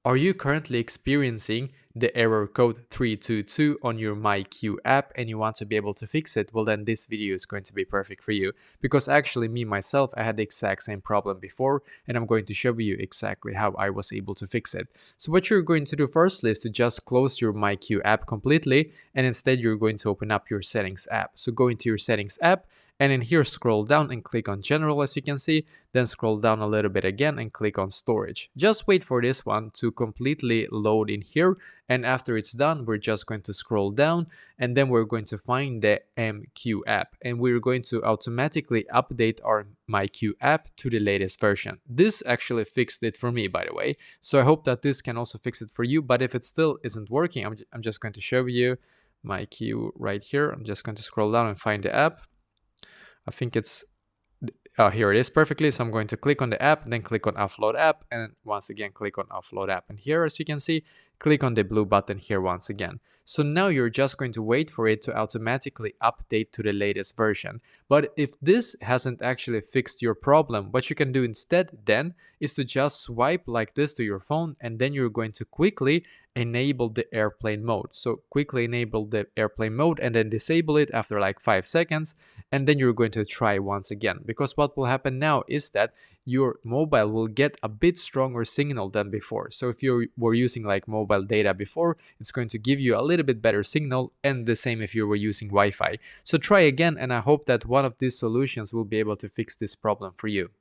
Are you currently experiencing the error code 322 on your MyQ app and you want to be able to fix it? Well, then this video is going to be perfect for you, because actually me myself, I had the exact same problem before, and I'm going to show you exactly how I was able to fix it. So what you're going to do firstly is to just close your MyQ app completely, and instead you're going to open up your settings app. So go into your settings app, and in here scroll down and click on general, as you can see, then scroll down a little bit again and click on storage. Just wait for this one to completely load in here, and after it's done we're just going to scroll down, and then we're going to find the MQ app, and we're going to automatically update our MyQ app to the latest version. This actually fixed it for me, by the way, so I hope that this can also fix it for you. But if it still isn't working, I'm just going to show you MyQ right here. I'm just going to scroll down and find the app. I think it's here it is perfectly. So I'm going to click on the app, then click on offload app, and once again click on offload app. And here, as you can see, click on the blue button here once again. So now you're just going to wait for it to automatically update to the latest version. But if this hasn't actually fixed your problem, what you can do instead then is to just swipe like this to your phone, and then you're going to quickly enable the airplane mode. So quickly enable the airplane mode and then disable it after like 5 seconds, and then you're going to try once again, because what will happen now is that your mobile will get a bit stronger signal than before. So if you were using like mobile data before, it's going to give you a little bit better signal, and the same if you were using Wi-Fi. So try again, and I hope that one of these solutions will be able to fix this problem for you.